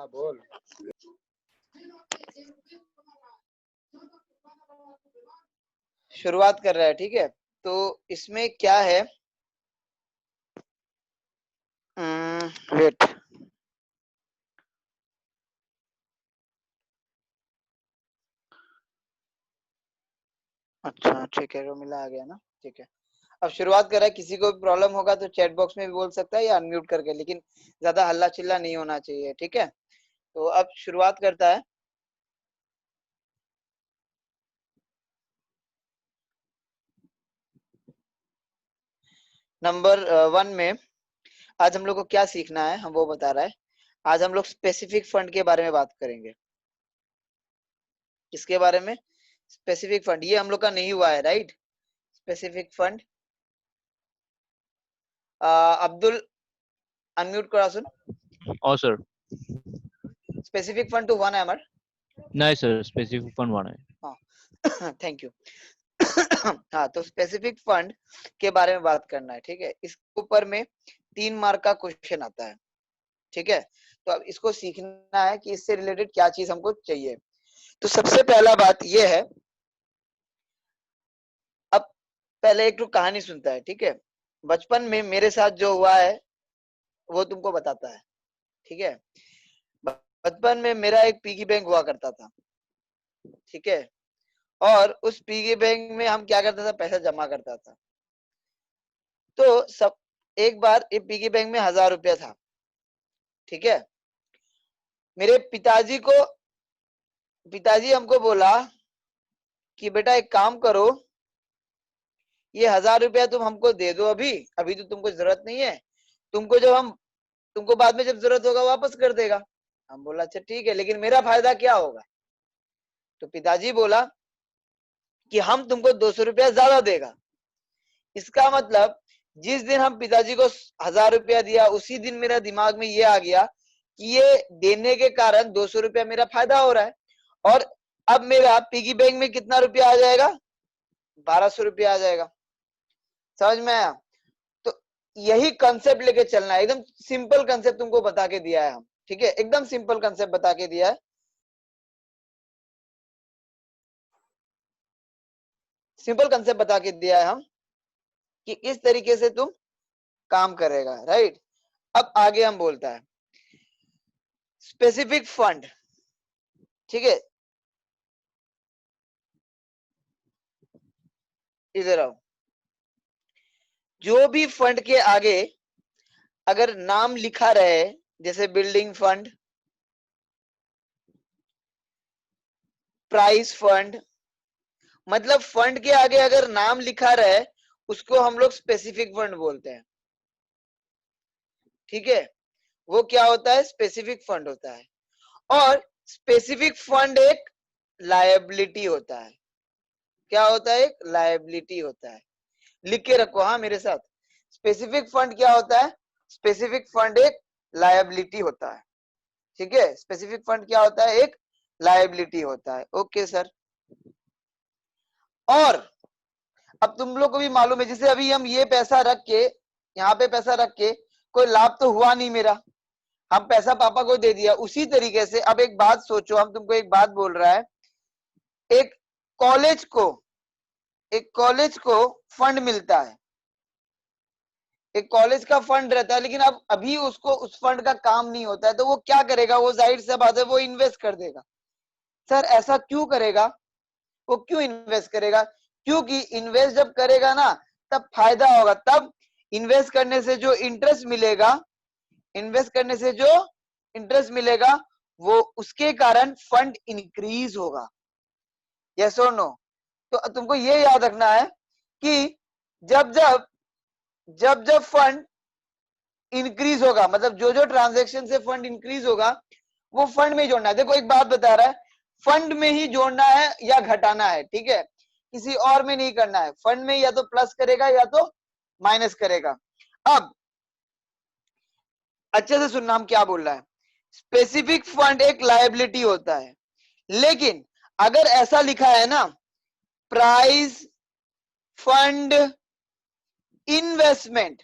हाँ बोल। शुरुआत कर रहा है, ठीक है। तो इसमें क्या है, वेट, अच्छा ठीक है, रोमिला आ गया ना, ठीक है। अब शुरुआत कर रहा है, किसी को भी प्रॉब्लम होगा तो चैट बॉक्स में भी बोल सकता है या अनम्यूट करके, लेकिन ज्यादा हल्ला चिल्ला नहीं होना चाहिए, ठीक है। तो अब शुरुआत करता है। नंबर 1 में आज हम लोग को क्या सीखना है, हम वो बता रहा है। आज हम लोग स्पेसिफिक फंड के बारे में बात करेंगे। किसके बारे में? Specific fund. ये हम लोग का नहीं हुआ है, right. Specific fund, Abdul unmute करा सुन। Oh, sir. Specific fund to 1 है अमर। नहीं सर, स्पेसिफिक फंड वाला है। हाँ थैंक यू। हाँ, तो स्पेसिफिक फंड के बारे में बात करना है, ठीक है। इसके ऊपर में 3 मार्क का क्वेश्चन आता है, ठीक है। तो अब इसको सीखना है कि इससे रिलेटेड क्या चीज हमको चाहिए। तो सबसे पहला बात ये है, अब पहले एक तो कहानी सुनता है, ठीक है। बचपन में मेरे साथ जो हुआ है वो तुमको बताता है, ठीक है। बचपन में मेरा एक पिगी बैंक हुआ करता था, ठीक है। और उस पिगी बैंक में हम क्या करता था, पैसा जमा करता था। तो सब एक बार ये पिगी बैंक में 1000 रुपया था, ठीक है। मेरे पिताजी हमको बोला कि बेटा एक काम करो, ये 1000 रुपया तुम हमको दे दो, अभी तो तुमको जरूरत नहीं है, तुमको बाद में जब जरूरत होगा वापस कर देगा। हम बोला अच्छा ठीक है, लेकिन मेरा फायदा क्या होगा? तो पिताजी बोला कि हम तुमको 200 रुपया ज्यादा देगा। इसका मतलब जिस दिन हम पिताजी को 1000 रुपया दिया, उसी दिन मेरा दिमाग में ये आ गया कि ये देने के कारण 200 रुपया मेरा फायदा हो रहा है। और अब मेरा पिगी बैंक में कितना रुपया आ जाएगा? 1200 रुपया आ जाएगा। समझ में आया? तो यही कंसेप्ट लेके चलना है, एकदम सिंपल कंसेप्ट तुमको बता के दिया है हम, ठीक है। एकदम सिंपल कंसेप्ट बता के दिया है, सिंपल कंसेप्ट बता के दिया है हम कि इस तरीके से तुम काम करेगा, राइट। अब आगे हम बोलता है स्पेसिफिक फंड, ठीक है। इधर आओ। जो भी फंड के आगे अगर नाम लिखा रहे, जैसे बिल्डिंग फंड, प्राइस फंड, मतलब फंड के आगे अगर नाम लिखा रहे उसको हम लोग स्पेसिफिक फंड बोलते हैं, ठीक है। वो क्या होता है? स्पेसिफिक फंड होता है। और स्पेसिफिक फंड एक लायबिलिटी होता है। क्या होता है? एक लायबिलिटी होता है। लिख के रखो हाँ मेरे साथ। स्पेसिफिक फंड क्या होता है? स्पेसिफिक फंड एक लायबिलिटी होता है, ठीक है। स्पेसिफिक फंड क्या होता है? एक लायबिलिटी होता है। Okay sir. और अब तुम लोग को भी मालूम है, जैसे अभी हम ये पैसा रख के, यहाँ पे पैसा रख के कोई लाभ तो हुआ नहीं मेरा, हम पैसा पापा को दे दिया। उसी तरीके से अब एक बात सोचो, हम तुमको एक बात बोल रहा है, एक कॉलेज को फंड मिलता है, एक कॉलेज का फंड रहता है, लेकिन अब अभी उसको उस फंड का काम नहीं होता है, तो वो क्या करेगा? वो जाहिर सी बात है वो इन्वेस्ट कर देगा। सर ऐसा क्यों करेगा? वो क्यों इन्वेस्ट करेगा? क्योंकि इन्वेस्ट जब करेगा ना तब फायदा होगा, तब इन्वेस्ट करने से जो इंटरेस्ट मिलेगा, वो उसके कारण फंड इंक्रीज होगा। यस और नो? तो तुमको ये याद रखना है कि जब जब फंड इंक्रीज होगा, मतलब जो जो ट्रांजेक्शन से फंड इंक्रीज होगा वो फंड में जोड़ना है। देखो एक बात बता रहा है, फंड में ही जोड़ना है या घटाना है, ठीक है। किसी और में नहीं करना है। फंड में या तो प्लस करेगा या तो माइनस करेगा। अब अच्छे से सुनना हम क्या बोल रहा है। स्पेसिफिक फंड एक लायबिलिटी होता है, लेकिन अगर ऐसा लिखा है ना, प्राइस फंड इन्वेस्टमेंट,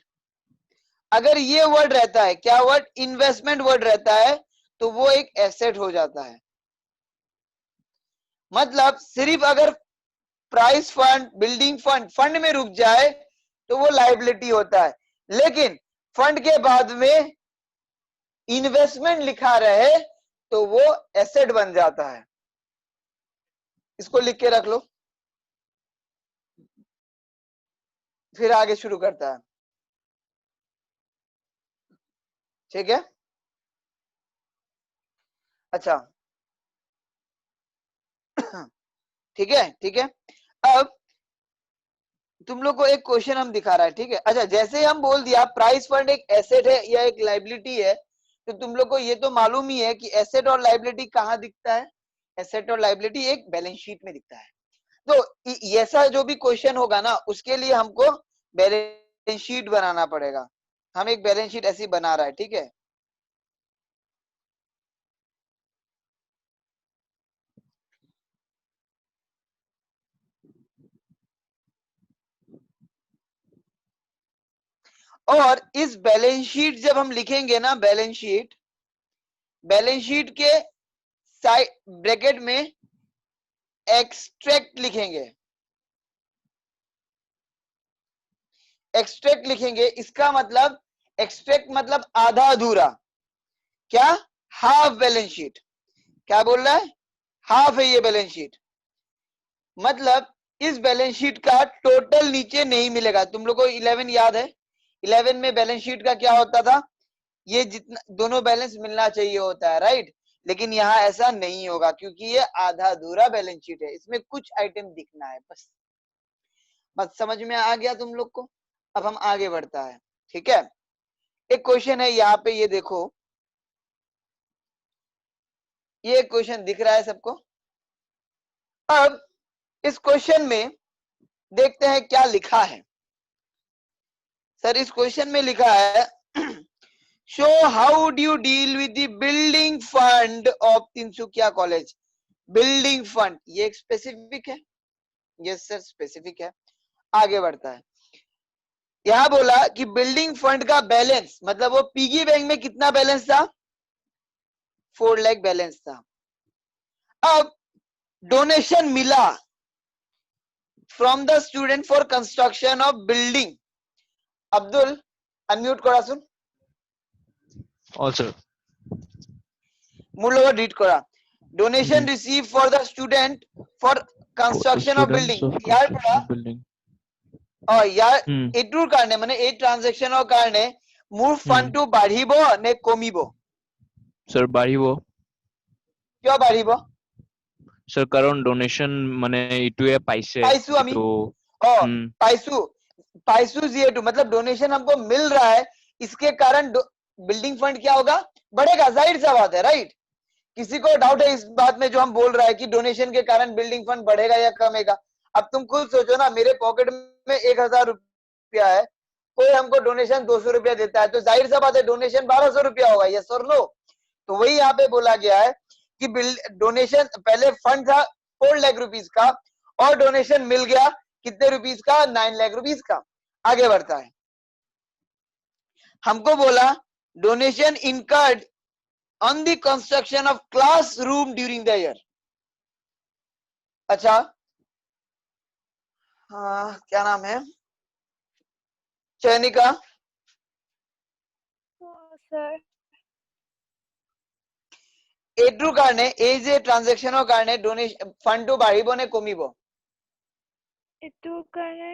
अगर ये वर्ड रहता है, क्या वर्ड? इन्वेस्टमेंट वर्ड रहता है, तो वो एक एसेट हो जाता है। मतलब सिर्फ अगर price fund, building fund, fund में रुक जाए तो वो लायबिलिटी होता है, लेकिन फंड के बाद में इन्वेस्टमेंट लिखा रहे तो वो एसेट बन जाता है। इसको लिख के रख लो, फिर आगे शुरू करता है। ठीक है, अच्छा ठीक है, ठीक है। अब तुम लोग को एक क्वेश्चन हम दिखा रहा है, ठीक है। अच्छा, जैसे हम बोल दिया प्राइस फंड एक एसेट है या एक लायबिलिटी है, तो तुम लोग को ये तो मालूम ही है कि एसेट और लायबिलिटी कहाँ दिखता है। एसेट और लायबिलिटी एक बैलेंस शीट में दिखता है। तो ऐसा जो भी क्वेश्चन होगा ना, उसके लिए हमको बैलेंस शीट बनाना पड़ेगा। हम एक बैलेंस शीट ऐसी बना रहा है, ठीक है। और इस बैलेंस शीट जब हम लिखेंगे ना, बैलेंस शीट के साइड ब्रैकेट में एक्सट्रैक्ट लिखेंगे। एक्सट्रैक्ट लिखेंगे, इसका मतलब एक्सट्रैक्ट मतलब आधा अधूरा, क्या, हाफ बैलेंस शीट। क्या बोल रहा है, हाफ है ये बैलेंस शीट। मतलब इस बैलेंस शीट का टोटल नीचे नहीं मिलेगा। तुम लोग को 11 याद है, 11 में बैलेंस शीट का क्या होता था, ये जितना दोनों बैलेंस मिलना चाहिए होता है, राइट। लेकिन यहाँ ऐसा नहीं होगा क्योंकि ये आधा अधूरा बैलेंस शीट है, इसमें कुछ आइटम दिखना है बस। बस समझ में आ गया तुम लोग को। अब हम आगे बढ़ता है, ठीक है। एक क्वेश्चन है यहाँ पे, ये देखो, ये क्वेश्चन दिख रहा है सबको। अब इस क्वेश्चन में देखते हैं क्या लिखा है। सर इस क्वेश्चन में लिखा है show how do you deal with the building fund of Tinsukia college. Building fund ये एक स्पेसिफिक है, यस सर स्पेसिफिक है। आगे बढ़ता है, यहां बोला कि बिल्डिंग फंड का बैलेंस, मतलब वो पिगी बैंक में कितना बैलेंस था, 4 लाख बैलेंस था। अब डोनेशन मिला from the student for construction of building. Abdul unmute करा सुन, Also, মূল রিড করা। Donation receive for the student for for the construction of building. students of ইয়ার পড়া construction of building. Year Hmm. এইটোৰ কাৰণে মানে এই ট্ৰানজেকশনৰ কাৰণে মোৰ ফান্ডটো বাঢ়িব নে কমিব? Sir, বাঢ়িব। কিয় বাঢ়িব? Sir, কারণ ডোনেশন মানে ইটোয়ে পাইছে পাইছো আমি, যেটো पाइसू पाइसू जीएटू मतलब डोनेशन हमको मिल रहा है, इसके कारण बिल्डिंग फंड क्या होगा, बढ़ेगा, जाहिर सा बात है, राइट। किसी को डाउट है इस बात में जो हम बोल रहा है कि डोनेशन के कारण बिल्डिंग फंड बढ़ेगा या कमेगा? अब तुम खुद सोचो ना, मेरे पॉकेट में 1000 रुपया है, कोई हमको डोनेशन 200 रुपया देता है, तो जाहिर सा बात है डोनेशन 1200 रुपया होगा, यस और नो। तो वही यहाँ पे बोला गया है कि डोनेशन, पहले फंड था 4 लाख रुपीज का और डोनेशन मिल गया कितने रुपीज का, 9 लाख रुपीज का। आगे बढ़ता है, हमको बोला donation incurred on the construction of classroom during the year. अच्छा, क्या नाम है, चयनिका। सर এইটোৰ কাৰণে, এই যে ট্ৰানজেকশনৰ কাৰণে ডোনেশন ফান্ডটো বাঢ়িব নে কমিব? এইটোৰ কাৰণে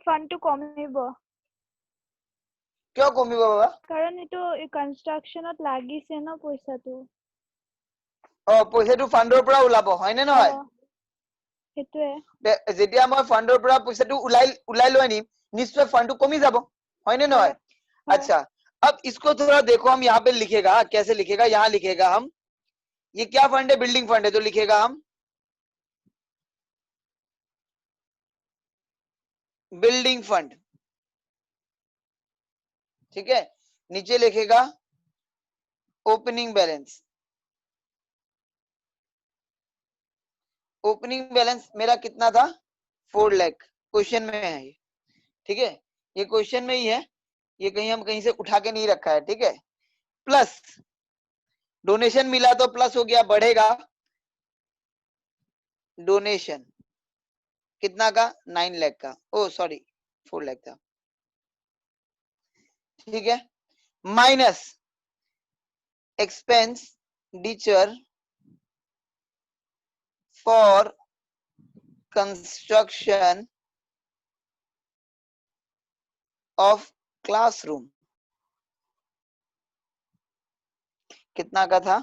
ফান্ডটো কমিব। কিয় কমিব বাবা? কাৰণ এইটো কনস্ট্ৰাকশনত লাগিছে ন পইচাটো। পইচাটো ফান্ডৰ পৰা ওলাব, হয় নে নহয়? সেইটোৱে। যেতিয়া মই ফান্ডৰ পৰা পইচাটো উলাই লৈ আনিম, নিশ্চয় ফান্ডটো কমি যাব, হয় নে নহয়? अच्छा, अब इसको थोड़ा देखो, हम यहाँ पे लिखेगा, कैसे लिखेगा, यहाँ लिखेगा हम, ये क्या फंड है, बिल्डिंग फंड है, तो लिखेगा हम बिल्डिंग फंड, ठीक है। नीचे लिखेगा ओपनिंग बैलेंस। ओपनिंग बैलेंस मेरा कितना था, 4 लाख, क्वेश्चन में है ये, ठीक है, ये क्वेश्चन में ही है, ये कहीं हम कहीं से उठा के नहीं रखा है, ठीक है। प्लस डोनेशन मिला तो प्लस हो गया, बढ़ेगा। डोनेशन कितना का? 9 लाख का, ओ सॉरी 4 लाख था, ठीक है। Minus expenditure for construction of classroom, कितना का था?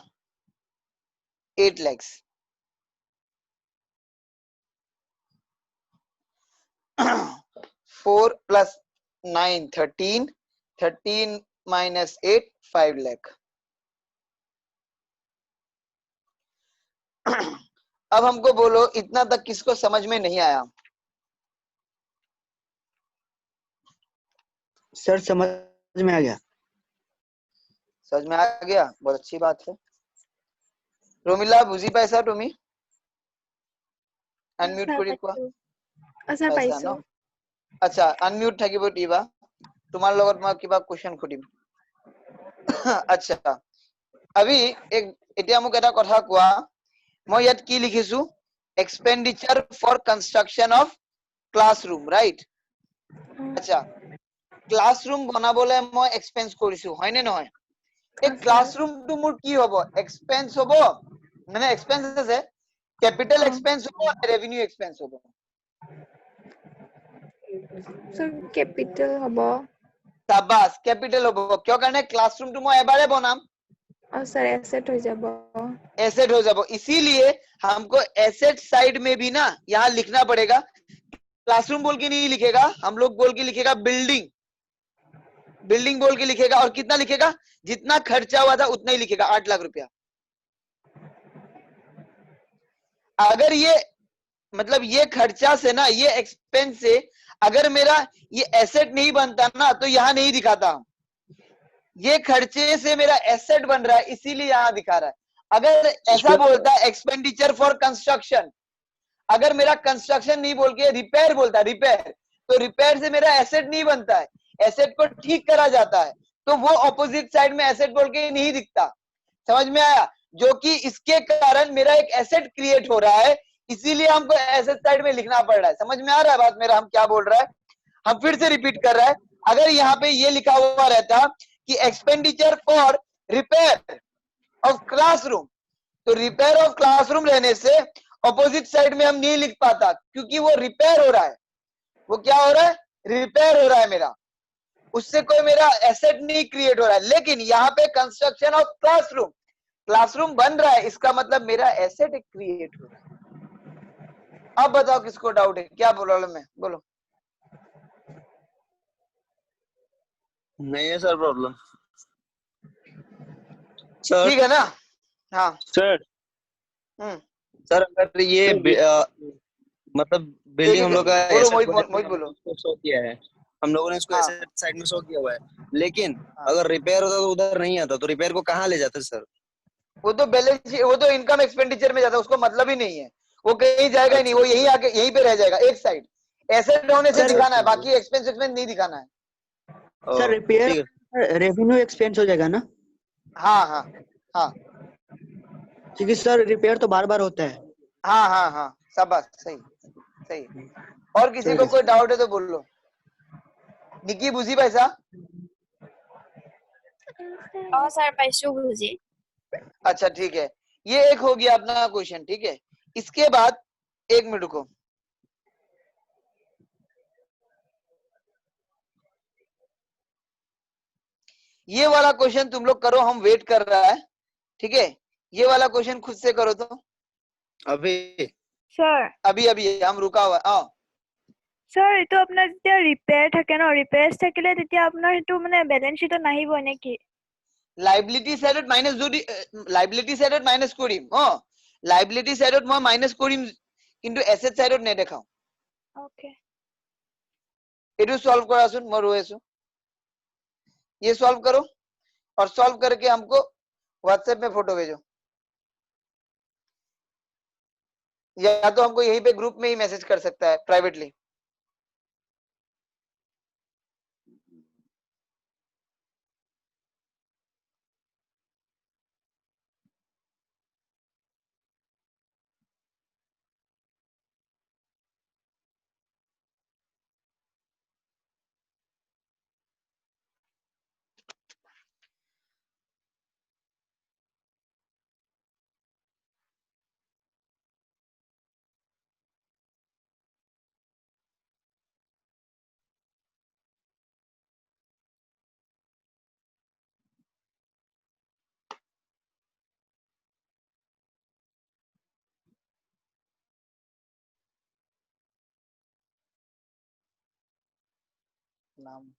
8 lakhs। 4 plus 9 13, 13 minus 8 5 lakh। अब हमको बोलो इतना तक किसको समझ में नहीं आया? सर समझ में आ गया। समझ में आ गया, बहुत अच्छी बात है। रोमिला বুজি পাইছা তুমি? আনমিউট কৰি কোৱা। আচ্ছা পাইছা পাইছো। ন? আচ্ছা আনমিউট থাকিব দিবা, তোমাৰ লগত মই কিবা কোৱেশ্চন সুধিম। আচ্ছা अभी एक এতিয়া মোক এটা কথা কোৱা, মই ইয়াত কি লিখিছো? এক্সপেন্ডিচাৰ ফৰ কনস্ট্ৰাকশন অফ ক্লাছৰুম, ৰাইট? আচ্ছা ক্লাছৰুম বনাবলে মই এক্সপেন্স কৰিছো, হয় নে নহয়? এই ক্লাছৰুমটো মোৰ কি হ'ব? এক্সপেন্স হ'ব, মানে এক্সপেন্স আছে, ক্যাপিটাল এক্সপেন্স হ'ব, রেভিনিউ এক্সপেন্স হ'ব? সো ক্যাপিটাল হ'ব। শাবাশ, ক্যাপিটাল হ'ব। কিয় কাৰণে? ক্লাছৰুমটো মই এবাৰে বনাম, और सर एसेट हो যাব। एसेट हो जाबो। इसीलिए हमको एसेट साइड में भी ना यहाँ लिखना पड़ेगा। क्लासरूम बोल के नहीं लिखेगा, हम लोग बोल के लिखेगा बिल्डिंग, बिल्डिंग बोल के लिखेगा। और कितना लिखेगा? जितना खर्चा हुआ था उतना ही लिखेगा, 8 लाख रुपया। अगर ये मतलब ये खर्चा से ना, ये एक्सपेंस से अगर मेरा ये एसेट नहीं बनता ना तो यहां नहीं दिखाता। ये खर्चे से मेरा एसेट बन रहा है, इसीलिए यहां दिखा रहा है। अगर ऐसा बोलता है एक्सपेंडिचर फॉर कंस्ट्रक्शन, अगर मेरा कंस्ट्रक्शन नहीं बोल के रिपेयर बोलता है, रिपेयर, तो रिपेयर से मेरा एसेट नहीं बनता है, एसेट को ठीक करा जाता है, तो वो ऑपोजिट साइड में एसेट बोल के नहीं दिखता। समझ में आया? जो कि इसके कारण मेरा एक एसेट क्रिएट हो रहा है, इसीलिए हमको एसेट साइड में लिखना पड़ रहा है। समझ में आ रहा है बात मेरा, हम क्या बोल रहा है? हम फिर से रिपीट कर रहा है। अगर यहाँ पे ये लिखा हुआ रहता कि expenditure for repair of classroom, तो रिपेयर ऑफ क्लासरूम रहने से ऑपोजिट साइड में हम नहीं लिख पाता, क्योंकि वो रिपेयर हो रहा है। वो क्या हो रहा है? रिपेयर हो रहा है मेरा, उससे कोई मेरा एसेट नहीं क्रिएट हो रहा है। लेकिन यहाँ पे कंस्ट्रक्शन ऑफ क्लासरूम, क्लासरूम बन रहा है, इसका मतलब मेरा एसेट क्रिएट हो रहा है। अब बताओ किसको डाउट है, क्या प्रॉब्लम है? बोलो। नहीं है सर प्रॉब्लम। सर ठीक है ना? हाँ सर सर अगर ये मतलब बिल्डिंग हम लोग का बोलो, asset मोहित बोलो। को शो किया है, हम लोगों ने इसको हाँ। एसेट साइड में शो किया हुआ है, लेकिन हाँ। अगर रिपेयर होता तो उधर नहीं आता, तो रिपेयर को कहाँ ले जाते सर? वो तो बैलेंस, वो तो इनकम एक्सपेंडिचर में जाता है, उसको मतलब ही नहीं है, वो कहीं जाएगा ही नहीं, वो यहीं आके यहीं पे रह जाएगा एक साइड। एसेट होने से दिखाना है, बाकी एक्सपेंस नहीं दिखाना है। सर रिपेयर रेवेन्यू एक्सपेंस हो जाएगा ना? हाँ हाँ हाँ क्योंकि सर रिपेयर तो बार बार होता है। हाँ हाँ हाँ, शाबाश, सही सही। और किसी को कोई डाउट है तो बोल लो। निकी बुझी पैसा? सर पैसो बुझी। अच्छा ठीक है, ये एक हो गया अपना क्वेश्चन, ठीक है। इसके बाद एक मिनट को, ये वाला क्वेश्चन तुम लोग करो, हम वेट कर रहा है, ठीक है। ये वाला क्वेश्चन खुद से करो तो। अभी सर अभी अभी हम रुका हुआ है। सर এইটো আপোনাৰ যেতিয়া ৰিপেয়াৰ থাকে ন, ৰিপেয়াৰ্स থাকিলে তেতিয়া আপোনাৰ সেইটো মানে বেলেন্স शीटত নাহিব নেকি? লাইবিলিটি সাইডত মাইনাস যদি লাইবিলিটি সাইডত মাইনাস কৰিম, লাইবিলিটি সাইডত মই মাইনাস কৰিম, কিন্তু এসেট সাইডত নেদেখাও। ওকে, এটো সলভ কৰাচোন, মই ৰৈ আছো। ये सॉल्व करो और सॉल्व करके हमको व्हाट्सएप में फोटो भेजो, या तो हमको यहीं पे ग्रुप में ही मैसेज कर सकता है प्राइवेटली। नाम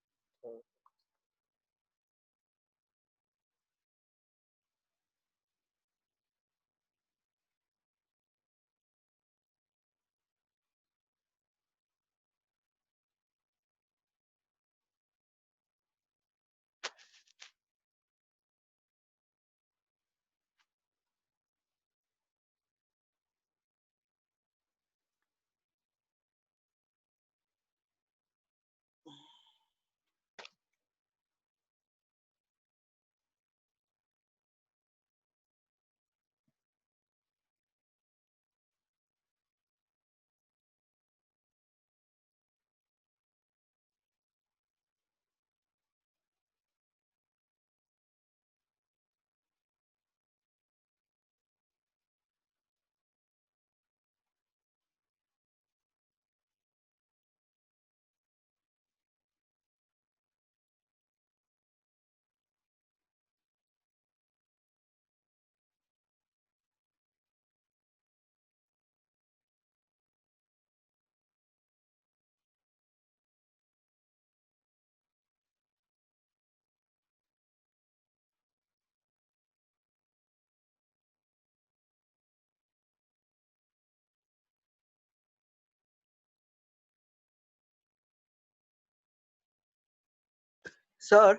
सर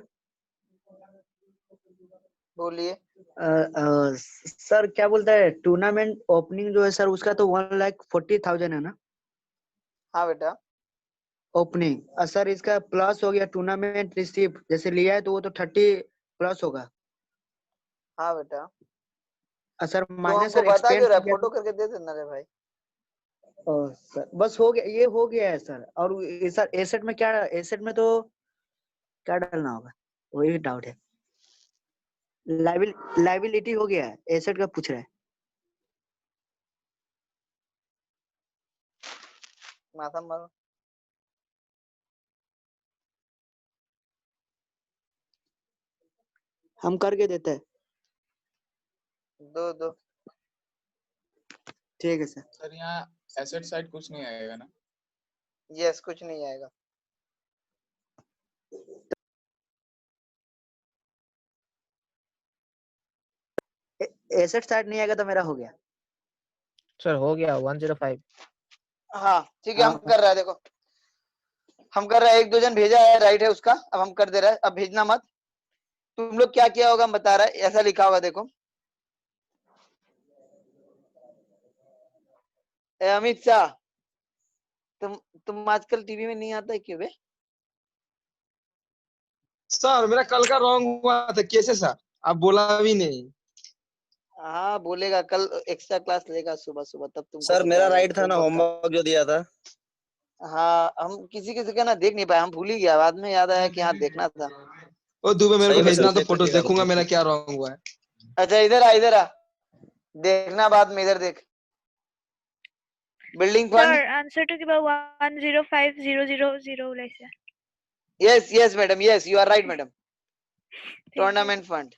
बोलिए। सर क्या बोलता है, टूर्नामेंट ओपनिंग जो है सर उसका तो 1,40,000 है ना हाँ बेटा। ओपनिंग। सर इसका प्लस हो गया टूर्नामेंट रिसीप्ट जैसे लिया है तो वो तो 30 प्लस होगा। हाँ बेटा, सर तो माइनस हमको सर बता एक्सपेंस क्यों रहा हो है? गया फोटो करके दे देना रे भाई। सर बस हो गया, ये हो गया है सर। और सर एसेट में क्या, एसेट में तो क्या डालना होगा वही डाउट है। लाइबिलिटी हो गया है, एसेट का पूछ रहा है। माथा मारो। हम करके देते हैं। दो दो। ठीक है सर। सर यहाँ एसेट साइड कुछ नहीं आएगा ना? यस, कुछ नहीं आएगा। एसेट साइड नहीं आएगा तो मेरा हो गया। सर हो गया 105। हाँ ठीक है, हम हाँ कर रहे हैं। देखो हम कर रहे हैं, एक दो जन भेजा है, राइट है उसका, अब हम कर दे रहे हैं। अब भेजना मत। तुम लोग क्या किया होगा हम बता रहा है, ऐसा लिखा होगा देखो। ए अमित शाह, तुम आजकल टीवी में नहीं आता है क्यों बे? सर मेरा कल का रॉन्ग हुआ था, कैसे सर? आप बोला भी नहीं। हाँ बोलेगा, कल एक्स्ट्रा क्लास लेगा सुबह सुबह, तब तुमको सर मेरा बताएगा राइट था ना, होमवर्क का। होमवर्क जो दिया था। हाँ हम किसी किसी का ना देख नहीं पाए, हम भूल ही गया, बाद में याद आया कि हाँ देखना था। ओ दुबे मेरे को सही में भेजना सर, तो चेक फोटो करके डाल देखूंगा दो। मेरा क्या रॉन्ग हुआ है। अच्छा इधर आ, इधर आ, देखना बाद में, इधर देख। Building fund. Sir, answer to give 105,000 like that. Yes yes madam, yes you are right madam. Thank you. Tournament fund.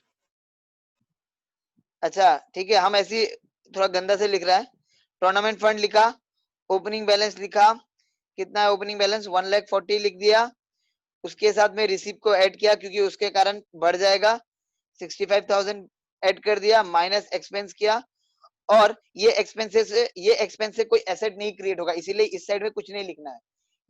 अच्छा ठीक है, हम ऐसी थोड़ा गंदा से लिख रहा है। टूर्नामेंट फंड लिखा, ओपनिंग बैलेंस लिखा, कितना है ओपनिंग बैलेंस 1,40,000 लिख दिया। उसके साथ में रिसीप को ऐड किया क्योंकि उसके कारण बढ़ जाएगा, 65,000 ऐड कर दिया, माइनस एक्सपेंस किया। और ये एक्सपेंस से कोई एसेट नहीं क्रिएट होगा, इसीलिए इस साइड में कुछ नहीं लिखना है।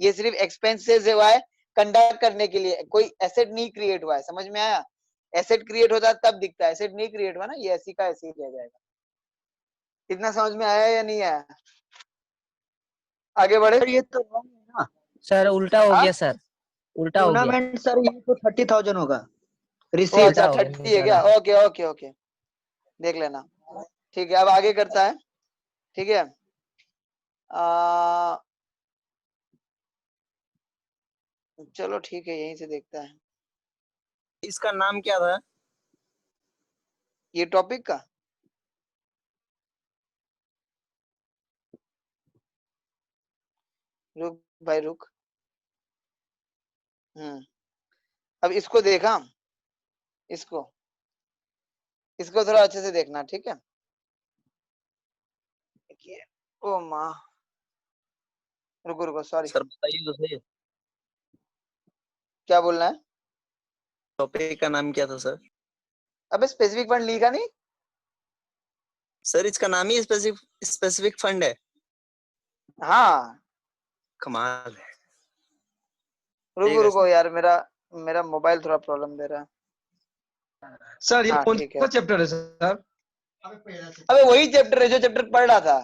ये सिर्फ एक्सपेंसेस हुआ है कंडक्ट करने के लिए, कोई एसेट नहीं क्रिएट हुआ है। समझ में आया? एसेट क्रिएट होता है तब दिखता है, एसेट नहीं क्रिएट हुआ ना, ये ऐसी का ऐसे ही रह जाएगा। इतना समझ में आया या नहीं आया? आगे बढ़े। सर ये तो wrong है ना। सर उल्टा हो हाँ? गया सर, उल्टा हो गया। टूर्नामेंट सर ये तो 30,000 होगा ओ रिसीप्ट। अच्छा उल्टा हो गया 30 है क्या? ओके ओके ओके, देख लेना। ठीक है, अब आगे करता है। ठीक है, चलो ठीक है, यहीं से देखता है। इसका नाम क्या था? ये टॉपिक का रुक भाई रुक। अब इसको देखा, इसको इसको थोड़ा अच्छे से देखना, ठीक है? देखिए, ओ माँ, रुको रुको, सॉरी। सर बताइए तो सही। क्या बोलना है? टॉपिक का नाम क्या था सर? अबे स्पेसिफिक फंड लिखा नहीं? सर इसका नाम ही स्पेसिफिक फंड है। हाँ कमाल है। रुको ठीक है रुको यार, मेरा मोबाइल थोड़ा प्रॉब्लम दे रहा है। सर ये हाँ कौन ठीक है। सा चैप्टर है सर? अबे वही चैप्टर है जो चैप्टर पढ़ रहा था।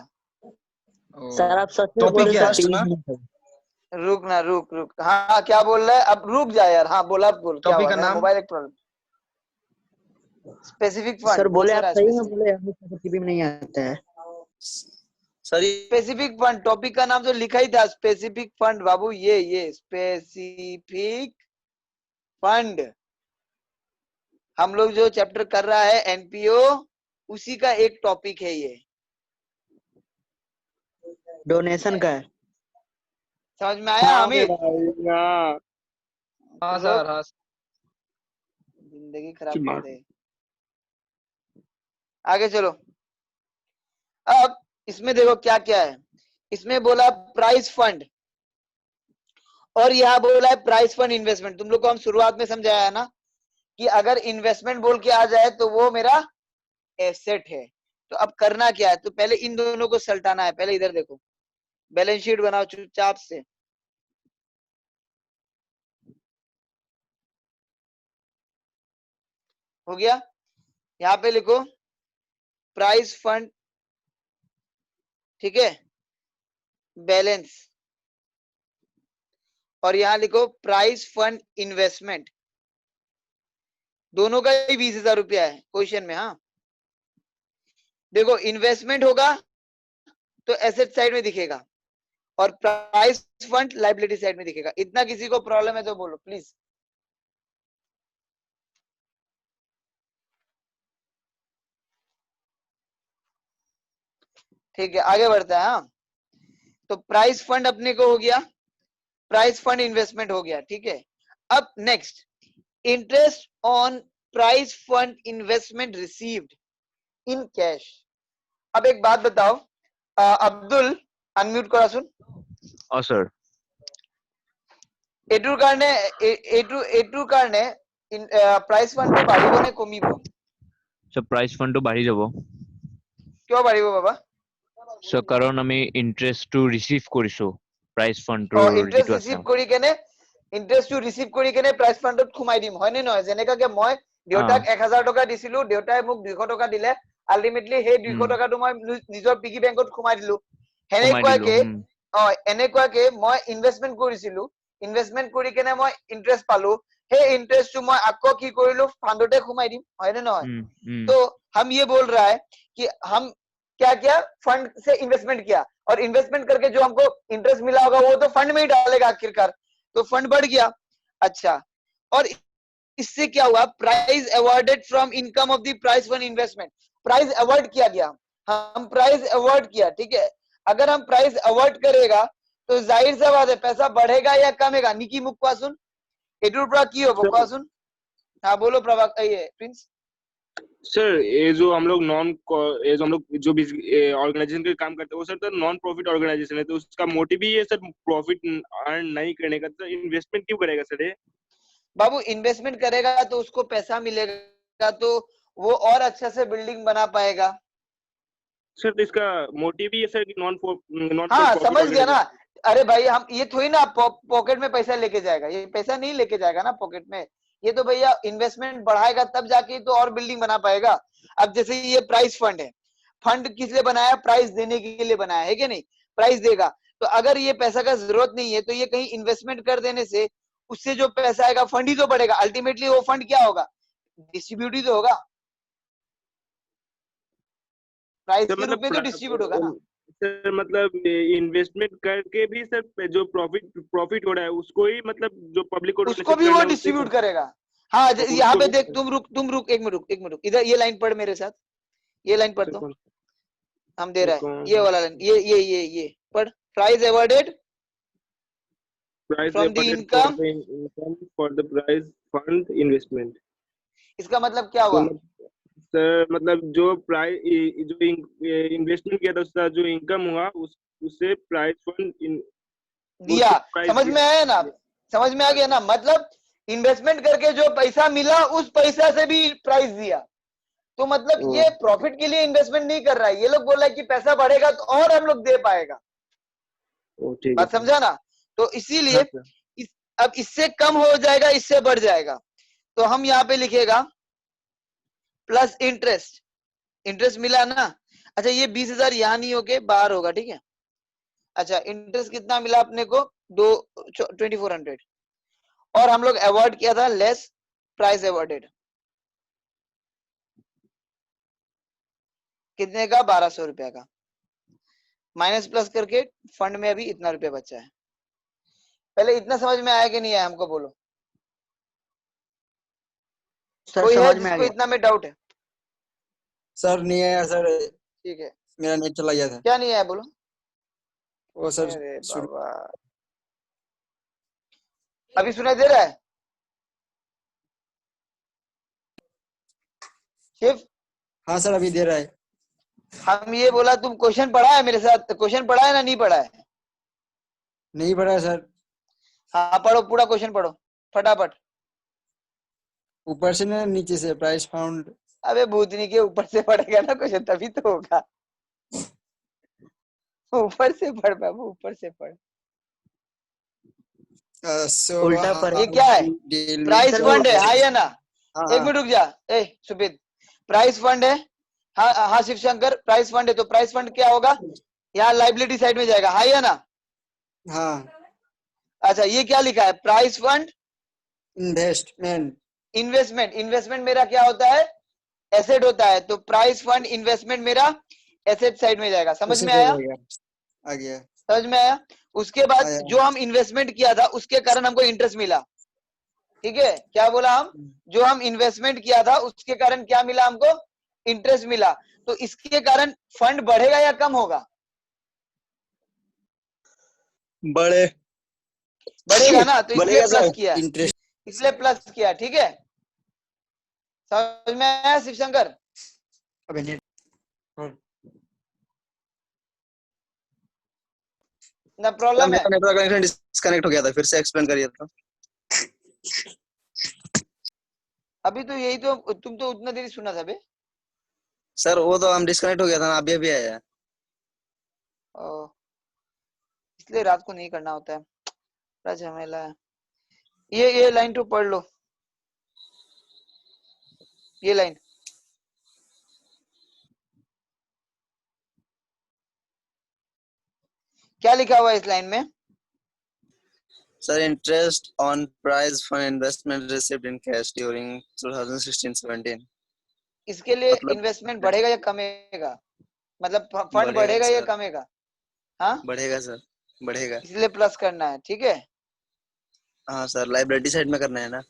सर आप सच में बोल टॉपिक रहे क्या सर है? सुना? 3 मिनट है। रुक ना, रुक। हाँ क्या बोल रहा है? अब रुक जा यार। हाँ बोला, अब बोल क्या टॉपिक हुआ? का मेरा नाम? मोबाइल एक प्रॉब्लम। स्पेसिफिक सर फंड बहुत बोले आप सारा है। सही में बोले, हमें भी नहीं आता है। सर ये स्पेसिफिक फंड टॉपिक का नाम तो लिखा ही था, स्पेसिफिक फंड बाबू। ये स्पेसिफिक फंड हम लोग जो चैप्टर कर रहा है एनपीओ, उसी का एक टॉपिक है ये। डोनेशन का है। समझ में आया हामिद? हाँ सर, हाँ जिंदगी खराब कर दे। आगे चलो। अब इसमें देखो क्या क्या है। इसमें बोला प्राइस फंड, और यहाँ बोला है प्राइस फंड इन्वेस्टमेंट। तुम लोग को हम शुरुआत में समझाया है ना कि अगर इन्वेस्टमेंट बोल के आ जाए तो वो मेरा एसेट है। तो अब करना क्या है? तो पहले इन दोनों को सल्टाना है। पहले इधर देखो, बैलेंस शीट बनाओ चुपचाप से। हो गया? यहाँ पे लिखो प्राइस फंड, ठीक है, बैलेंस, और यहां लिखो प्राइस फंड इन्वेस्टमेंट। दोनों का ही 20,000 रुपया है क्वेश्चन में। हाँ देखो, इन्वेस्टमेंट होगा तो एसेट साइड में दिखेगा, और प्राइस फंड लाइबिलिटी साइड में दिखेगा। इतना किसी को प्रॉब्लम है तो बोलो प्लीज। ठीक है, आगे बढ़ता है। हाँ तो प्राइस फंड अपने को हो गया, प्राइस फंड इन्वेस्टमेंट हो गया, ठीक है। अब next, interest on price fund investment received in cash. अब एक बात बताओ, अब्दुल अनम्यूट करा सुन। हाँ सर। এটুর কারণে এটুর কারণে প্রাইস ফান্ডটো বাঢ়িব নে কমিব? সো প্ৰাইচ ফান্ডটো বাঢ়ি যাব কিয় বাঢ়িব বাবা? সো কাৰণ আমি ইন্টাৰেষ্টটো ৰিচিভ কৰিছো প্ৰাইচ অ ফান্ডটোৰ ইন্টারেস্ট যিটো রিসিভ আছে। কৰি কেনে, ইন্টারেস্টটো রিসিভ কৰি কেনে প্ৰাইস ফান্ডত খুমাই দিম, হয় নে নহয়? যেনেকাকে মই দেউতাক 1000 টকা দিছিলো, দেউতাই মোক 200 টকা দিলে, আলটিমেটলি সেই 200 টকাটো মই নিজৰ পিগি বেংকত খুমাই দিলো। সেনেকুৱাকে এনেকুৱাকে মই ইনভেষ্টমেন্ট কৰিছিলো, ইনভেষ্টমেন্ট কৰি কেনে মই ইন্টারেস্ট পালো, সেই ইন্টারেস্টটো মই আকৌ কি কৰিলো? ফান্ডতে খুমাই দিম, হয় নে নহয়? तो हम ये बोल रहा है कि हम क्या किया? फंड से इन्वेस्टमेंट किया, और इन्वेस्टमेंट करके जो हमको इंटरेस्ट मिला होगा वो तो फंड में ही डालेगा आखिरकार, तो फंड बढ़ गया। अच्छा, और इससे क्या हुआ? Prize awarded from income of the prize fund investment. Prize award किया गया, हम प्राइज अवॉर्ड किया, ठीक है। अगर हम प्राइस अवॉर्ड करेगा तो जाहिर सा बात है पैसा बढ़ेगा या कमेगा? निकी मुख कोआसुन, एटुर पुरा की होबो कोआसुन। हाँ बोलो प्रभाक, ये प्रिंस। सर ये जो हम लोग जो भी ऑर्गेनाइजेशन के काम करते हैं वो सर तो नॉन प्रॉफिट ऑर्गेनाइजेशन है, तो उसका मोटिव ही है सर प्रॉफिट अर्न नहीं करने का। तो इन्वेस्टमेंट क्यों करेगा सर ये? बाबू इन्वेस्टमेंट करेगा तो उसको पैसा मिलेगा, तो वो और अच्छा से बिल्डिंग बना पाएगा। सर तो इसका मोटिव ही है सर कि नॉन हाँ समझ गया ना। अरे भाई हम ये थोड़ी ना पॉकेट में पैसा लेके जाएगा, ये पैसा नहीं लेके जाएगा ना पॉकेट में। ये तो भैया इन्वेस्टमेंट बढ़ाएगा तब जाके तो और बिल्डिंग बना पाएगा। अब जैसे ये प्राइस फंड है, फंड किस लिए बनाया? प्राइस देने के लिए बनाया है कि नहीं? प्राइस देगा, तो अगर ये पैसा का जरूरत नहीं है तो ये कहीं इन्वेस्टमेंट कर देने से उससे जो पैसा आएगा फंड ही तो बढ़ेगा। अल्टीमेटली वो फंड क्या होगा? डिस्ट्रीब्यूट ही तो होगा, प्राइस के रूप में तो डिस्ट्रीब्यूट होगा ना। सर मतलब इन्वेस्टमेंट करके भी सर जो प्रॉफिट हो रहा है उसको ही मतलब जो पब्लिक को उसको भी वो डिस्ट्रीब्यूट करेगा। हाँ यहाँ पे देख, तुम रुक एक मिनट इधर ये लाइन पढ़ मेरे साथ, ये लाइन पढ़ दो। हम दे रहा है ये वाला लाइन, ये पढ़। Price awarded from the income for the prize fund investment. इसका मतलब क्या हुआ? सर मतलब जो इन्वेस्टमेंट किया था उसका जो इनकम हुआ उससे प्राइस फंड दिया। समझ में आया ना? समझ में आ गया ना? मतलब इन्वेस्टमेंट करके जो पैसा मिला उस पैसा से भी प्राइस दिया, तो मतलब ये प्रॉफिट के लिए इन्वेस्टमेंट नहीं कर रहा है, ये लोग बोल रहा है कि पैसा बढ़ेगा तो और हम लोग दे पाएगा। ठीक बात है समझा ना? तो इसीलिए सर। अब इससे कम हो जाएगा, इससे बढ़ जाएगा, तो हम यहाँ पे लिखेगा प्लस इंटरेस्ट। इंटरेस्ट मिला ना, अच्छा ये 20,000 यहाँ नहीं होके बाहर होगा, ठीक है। अच्छा इंटरेस्ट कितना मिला अपने को, 2400, और हम लोग अवॉर्ड किया था लेस प्राइस अवॉर्डेड, कितने का, 1200 रुपया का, माइनस प्लस करके फंड में अभी इतना रुपया बचा है। पहले इतना समझ में आया कि नहीं आया, हमको बोलो। सर कोई है समझ में आ जिसको गया। इतना में डाउट है? सर नहीं आया सर, ठीक है, मेरा नेट चला गया था। क्या नहीं आया बोलो। वो सर अरे शुरू बाबा, अभी सुनाई दे रहा है शिव? हाँ सर अभी दे रहा है। हम ये बोला, तुम क्वेश्चन पढ़ा है मेरे साथ, क्वेश्चन पढ़ा है ना, नहीं पढ़ा है? नहीं पढ़ा है सर। हाँ पढ़ो, पूरा क्वेश्चन पढ़ो फटाफट। ऊपर से ना नीचे से, प्राइस फाउंड। अबे भूतनी के ऊपर से पढ़ेगा ना क्वेश्चन तभी तो होगा। ऊपर से पढ़ बाबू, ऊपर से पढ़। उल्टा पर ये क्या है, प्राइस फंड है, हाँ या ना? एक मिनट रुक जा, ए सुपित, प्राइस फंड है, हाँ हाँ शिव शंकर, प्राइस फंड है, तो प्राइस फंड क्या होगा, यहाँ लाइबिलिटी साइड में जाएगा, हाँ या ना? हाँ। अच्छा ये क्या लिखा है, price fund investment. Investment, investment मेरा क्या होता है, एसेट होता है, तो प्राइस फंड इन्वेस्टमेंट मेरा एसेट साइड में जाएगा। समझ में आया? आ गया। समझ में आया? उसके बाद आया। जो हम इन्वेस्टमेंट किया था उसके कारण हमको इंटरेस्ट मिला, ठीक है। क्या बोला हम, जो हम इन्वेस्टमेंट किया था उसके कारण क्या मिला हमको, इंटरेस्ट मिला, तो इसके कारण फंड बढ़ेगा या कम होगा? बढ़ेगा ना, तो इसलिए प्लस किया, इंटरेस्ट। इसलिए प्लस किया, ठीक है। समझ में आया शिव शंकर? अबे नेट ना प्रॉब्लम है? मेरा नेटवर्क कनेक्शन डिस्कनेक्ट हो गया था, फिर से एक्सप्लेन करिए तो। अभी तो यही तो, तुम तो उतना देरी सुना था बे। सर वो तो हम डिस्कनेक्ट हो गया था ना, अभी आया। इसलिए रात को नहीं करना होता है, बड़ा झमेला है। ये लाइन तो पढ़ लो, ये लाइन, क्या लिखा हुआ है इस लाइन में? Sir interest on prize fund investment received in cash during 2016-17। इसके लिए मतलब इन्वेस्टमेंट बढ़ेगा या कमेगा, मतलब फंड बढ़ेगा बढ़ेगा या सर। कमेगा? हाँ बढ़ेगा सर, बढ़ेगा। इसलिए प्लस करना है, ठीक है। हाँ सर, लाइबिलिटी साइड में करना है ना?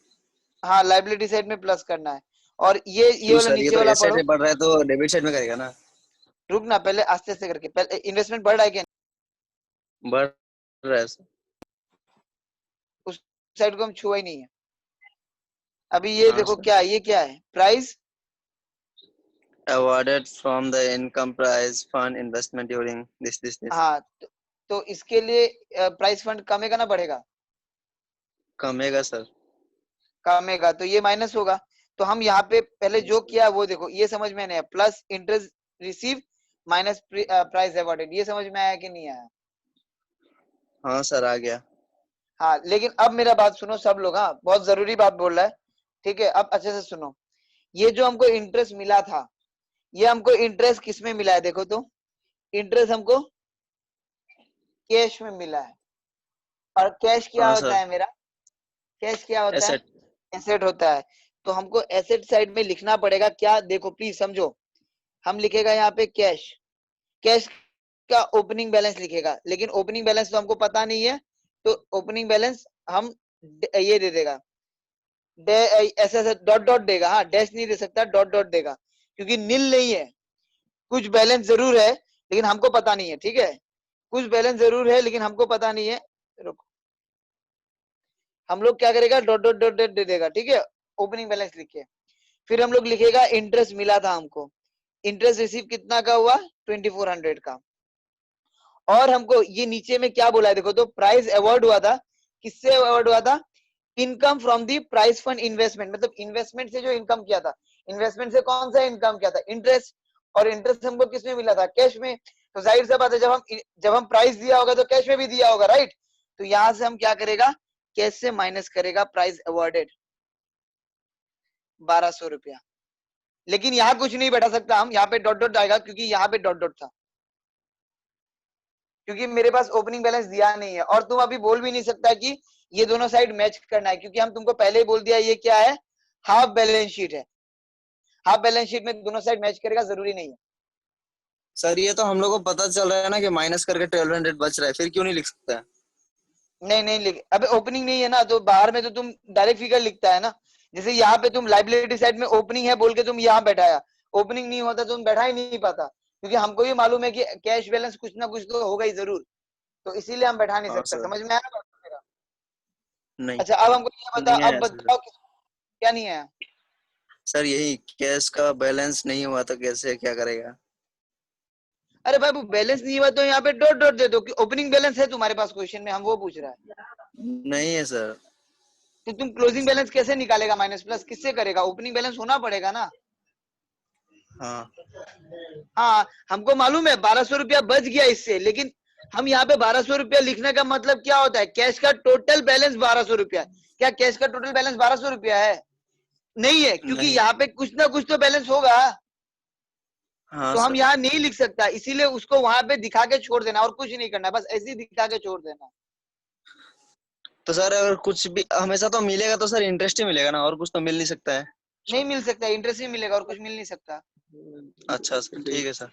हाँ लाइबिलिटी साइड में प्लस करना है। और ये क्यों वाला सर, ये नीचे तो वाला एसेट पढ़ो, से बढ़ रहा है तो डेबिट साइड में करेगा ना? रुक ना, पहले आस्ते आस्ते करके, पहले इन्वेस्टमेंट बढ़ रहा है क्या? बढ़ रहा है सर। उस साइड को हम छुआ ही नहीं है अभी। ये हाँ देखो सर। क्या है, ये क्या है, price awarded from the income prize fund investment during this. हाँ, तो इसके लिए प्राइस फंड कमेगा ना बढ़ेगा? कमेगा सर। कमेगा, तो ये माइनस होगा। तो हम यहाँ पे पहले जो किया वो देखो, ये समझ में नहीं आया, plus interest receive minus price awarded, ये समझ में आया कि नहीं आया? हाँ सर आ गया। हाँ लेकिन अब मेरा बात सुनो सब लोग, हाँ बहुत जरूरी बात बोल रहा है, ठीक है। अब अच्छे से सुनो, ये जो हमको इंटरेस्ट मिला था, ये हमको इंटरेस्ट किस में मिला है, देखो तो इंटरेस्ट हमको कैश में मिला है। और कैश क्या हाँ होता सर। है मेरा, कैश क्या होता है, एसेट। एसेट होता है। तो हमको एसेट साइड में लिखना पड़ेगा क्या, देखो प्लीज समझो, हम लिखेगा यहाँ पे कैश, कैश का ओपनिंग बैलेंस लिखेगा, लेकिन ओपनिंग बैलेंस तो हमको पता नहीं है, तो ओपनिंग बैलेंस हम ये दे देगा, ऐसे ऐसे डॉट डॉट देगा, हाँ डैश नहीं दे सकता, डॉट डॉट देगा, क्योंकि नील नहीं है, कुछ बैलेंस जरूर है लेकिन हमको पता नहीं है, ठीक है। कुछ बैलेंस जरूर है लेकिन हमको पता नहीं है, रुको हम लोग क्या करेगा, डॉट डॉट डॉट डॉट दे देगा, ठीक है, ओपनिंग बैलेंस लिख के। फिर हम लोग लिखेगा इंटरेस्ट मिला था हमको, इंटरेस्ट रिसीव कितना का हुआ, 2400 का। और हमको ये नीचे में क्या बोला है देखो तो, प्राइस अवार्ड हुआ था, किससे अवार्ड हुआ था, income from the price fund investment, मतलब इन्वेस्टमेंट से जो इनकम किया था, इन्वेस्टमेंट से कौन सा इनकम किया था, इंटरेस्ट, और इंटरेस्ट हमको किस में मिला था, कैश में। तो जाहिर सी बात है जब हम प्राइस दिया होगा तो कैश में भी दिया होगा, राइट। तो यहां से हम क्या करेगा, कैश से माइनस करेगा प्राइस अवॉर्डेड 1200 रुपया। लेकिन यहाँ कुछ नहीं बैठा सकता हम, यहाँ पे डॉट डॉट आएगा क्योंकि यहाँ पे डॉट डॉट था, क्योंकि मेरे पास ओपनिंग बैलेंस दिया नहीं है। और तुम अभी बोल भी नहीं सकता कि ये दोनों साइड मैच करना है, क्योंकि हम तुमको पहले ही बोल दिया ये क्या है, हाफ बैलेंस शीट है। हाफ बैलेंस शीट में दोनों साइड मैच करेगा जरूरी नहीं है। सर ये तो हम लोग को पता चल रहा है ना कि माइनस करके 1200 बच रहा है, फिर क्यों नहीं लिख सकता है? नहीं लिख, अबे ओपनिंग नहीं है ना, तो बाहर में तो तुम डायरेक्ट फिगर लिखता है ना। जैसे यहाँ पे तुम लाइबिलिटी साइड में ओपनिंग है बोल के तुम यहाँ बैठाया, ओपनिंग नहीं होता तुम बैठा ही नहीं पाता, क्योंकि हमको भी मालूम है कि कैश बैलेंस कुछ ना कुछ तो होगा ही जरूर, तो इसीलिए हम बैठा नहीं हाँ सकते। सर। समझ में आया बात मेरा? नहीं अच्छा अब हमको ये बता, नहीं अब आया सर। बताओ क्या नहीं आया। सर यही कैश का बैलेंस नहीं हुआ तो कैसे क्या करेगा? अरे भाई वो बैलेंस नहीं हुआ तो यहाँ पे डॉट डॉट दे दो कि ओपनिंग बैलेंस है तुम्हारे पास, क्वेश्चन में हम वो पूछ रहा है। नहीं है सर। तो तुम क्लोजिंग बैलेंस कैसे निकालेगा, माइनस प्लस किससे करेगा, ओपनिंग बैलेंस होना पड़ेगा ना। हाँ हाँ हमको मालूम है 1200 रुपया बच गया इससे, लेकिन हम यहाँ पे 1200 रुपया लिखने का मतलब क्या होता है, कैश का टोटल बैलेंस 1200 रुपया। क्या कैश का टोटल बैलेंस 1200 रुपया है? नहीं है, क्योंकि नहीं। यहाँ पे कुछ ना कुछ तो बैलेंस होगा। हाँ तो हम सर। यहाँ नहीं लिख सकता, इसीलिए उसको वहां पे दिखा के छोड़ देना और कुछ नहीं करना, बस ऐसे ही दिखा के छोड़ देना। तो सर अगर कुछ भी हमेशा तो मिलेगा तो सर इंटरेस्ट ही मिलेगा ना, और कुछ तो मिल नहीं सकता है? नहीं मिल सकता, इंटरेस्ट ही मिलेगा और कुछ मिल नहीं सकता। अच्छा सर ठीक है सर।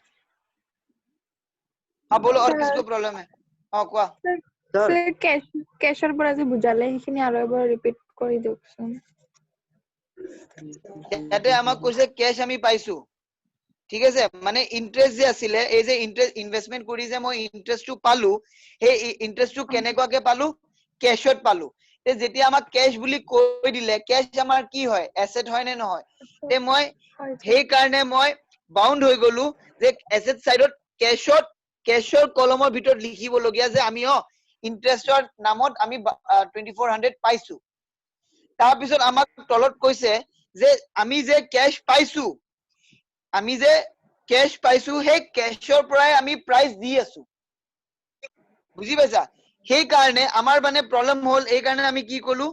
हाँ बोलो, और Sir. किसको प्रॉब्लम है? हाँ কোৱা। স্যার ক্যাশৰ পৰা যে বুজালে সেইখিনি আৰু এবাৰ ৰিপিট কৰি দিয়কচোন। ইয়াতে আমাক কৈছে কেশ আমি পাইছো, ঠিক আছে, মানে ইন্টারেস্ট যে আছিলে, এই যে ইন্টারেস্ট ইনভেস্টমেন্ট কৰি যে মই ইন্টারেস্টটো পালো, এই ইন্টারেস্টটো কেনেকুৱাকে পালো, কেশত পালো। তে যেতিয়া আমাক কেশ বুলি কৈ দিলে, কেশ আমাৰ কি হয়, এসেট হয় নে নহয়? তে মই সেই কাৰণে মই বাউন্ড হৈ গলো যে এসেট সাইডত কেশৰ কলমৰ ভিতৰত লিখিব লগিয়া যে আমি ইন্টারেস্টৰ নামত আমি 2400 পাইছো। তাৰ পিছত আমাক তলত কৈছে যে আমি যে কেশ পাইছো, আমি যে কেশ পাইছো, সেই কেশৰ পৰাই আমি প্ৰাইস দি আছো। বুজি পাইছা? সেই কাৰণে আমাৰ মানে প্ৰবলেম হল, এই কাৰণে আমি কি কলো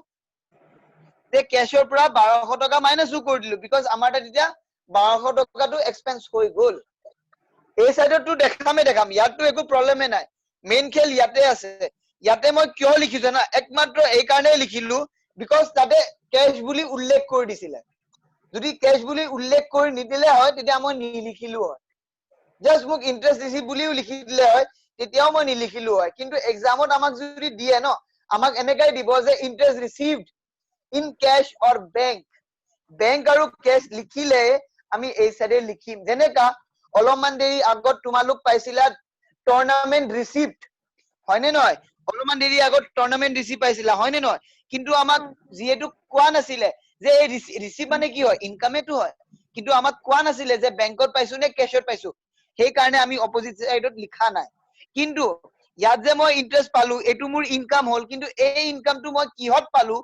যে কেশৰ পৰা 1200 টকা মাইনাসও কৰি দিলো, বিকজ আমাৰ তাত এতিয়া 1200 টকাটো এক্সপেন্স হৈ গল। এই সাইডতো দেখাম, ইয়াতো একো প্ৰবলেমে নাই, মেইন খেল ইয়াতে আছে। ইয়াতে মই কিয় লিখিছো না, একমাত্ৰ এই কাৰণে লিখিলো বিকজ তাতে কেশ বুলি উল্লেখ কৰি দিছিলে। যদি কেশ বুলি উল্লেখ কৰি নিদিলে হয় তেতিয়া মই নিলিখিলো হয়, জাস্ট মোক ইন্টারেস্ট ৰিচিভ বুলিও লিখি দিলে হয় তেতিয়াও মই নিলিখিলো হয়। কিন্তু এক্সামত আমাক যদি দিয়ে ন, আমাক এনেকাই দিব যে ইন্টারেস্ট ৰিচিভড ইন কেশ অর বেংক, বেংক আৰু কেশ লিখিলে আমি এই সাইডে লিখিম। যেনেকা অলপমান দেৰি আগত তোমালোক পাইছিলা টুৰ্নামেন্ট ৰিচিপ্ট, হয়নে নহয়? অলপমান দেৰি আগত টুৰ্নামেন্ট ৰিচিপ্ট পাইছিলা, হয়নে নহয়? কিন্তু আমাক যিহেতু কোৱা নাছিলে যে এই ৰিচিপ্ট মানে কি হয়, ইনকামেটো হয়, কিন্তু আমাক কোৱা নাছিলে যে বেংকত পাইছো নে কেশত পাইছো, সেই কাৰণে আমি অপোজিট সাইডত লিখা নাই। কিন্তু ইয়াত যে মই ইন্টারেস্ট পালো, এইটো মোৰ ইনকাম হল, কিন্তু এই ইনকামটো মই কিহত পালো,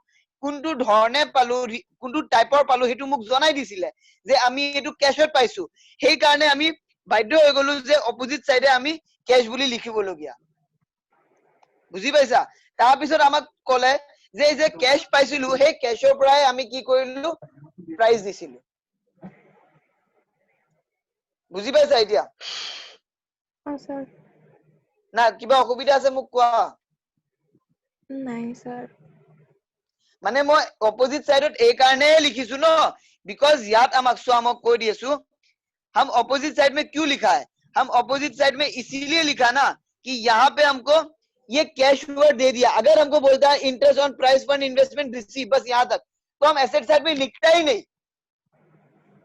কোনটো ধৰণে পালো, কোনটো টাইপৰ পালো, সেইটো মোক জনাই দিছিলে যে আমি এইটো কেশত পাইছো। সেই কাৰণে আমি বাধ্য হৈ গলো যে অপোজিট সাইডে আমি কেশ বুলি লিখিব লগিয়া। বুজি পাইছা? তাৰ পিছত আমাক কলে যে এই যে কেশ পাইছিলো, সেই কেশৰ পৰাই আমি কি কৰিলো, প্ৰাইস দিছিলো। বুজি পাইছা এতিয়া? স্যার না কিবা অসুবিধা আছে মোক কোৱা। নাই স্যার। মানে মই অপোজিট সাইডত এই কাৰণে লিখিছো ন, বিকজ ইয়াত আমাক চোৱা, মই কৈ দি আছো, हम अपोजिट साइड में क्यों लिखा है, हम अपोजिट साइड में इसीलिए लिखा ना कि यहाँ पे हमको ये कैश वर्ड दे दिया। अगर हमको बोलता है interest on price fund investment receive, बस यहाँ तक, तो हम एसेट साइड में लिखता ही नहीं।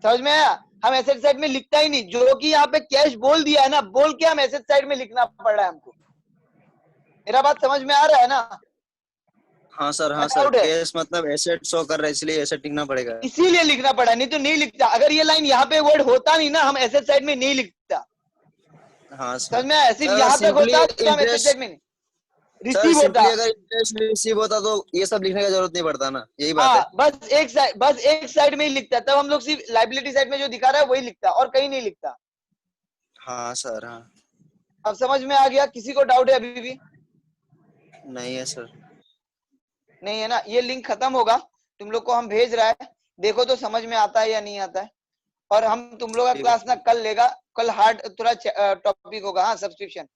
समझ में आया? हम एसेट साइड में लिखता ही नहीं, जो कि यहाँ पे कैश बोल दिया है ना, बोल के हम एसेट साइड में लिखना पड़ रहा है हमको। मेरा बात समझ में आ रहा है ना? हाँ सर, हाँ सर, कैश मतलब एसेट शो कर रहा है इसलिए एसेट लिखना पड़ेगा, इसीलिए लिखना पड़ा, नहीं तो नहीं लिखता। अगर ये लाइन यहाँ पे वर्ड होता नहीं ना, हम एसेट साइड में नहीं लिखता। हाँ समझ में आया? सिर्फ यहाँ तक होता तो हम एसेट साइड में नहीं। सर रिसीव होता। सिंपली अगर इंटरेस्ट रिसीव होता तो ये सब लिखने का जरूरत नहीं पड़ता ना, यही बात है। हाँ, बस एक साइड में ही लिखता है, तब हम लोग सिर्फ लाइबिलिटी साइड में जो दिखा रहा है वही लिखता और कहीं नहीं लिखता। हाँ सर, हाँ। अब समझ में आ गया? किसी को डाउट है अभी भी? नहीं है सर। नहीं है ना? ये लिंक खत्म होगा, तुम लोग को हम भेज रहा है, देखो तो समझ में आता है या नहीं आता है। और हम तुम लोग का ठीक है। क्लास ना कल लेगा, कल हार्ड थोड़ा टॉपिक होगा। हाँ, सब्सक्रिप्शन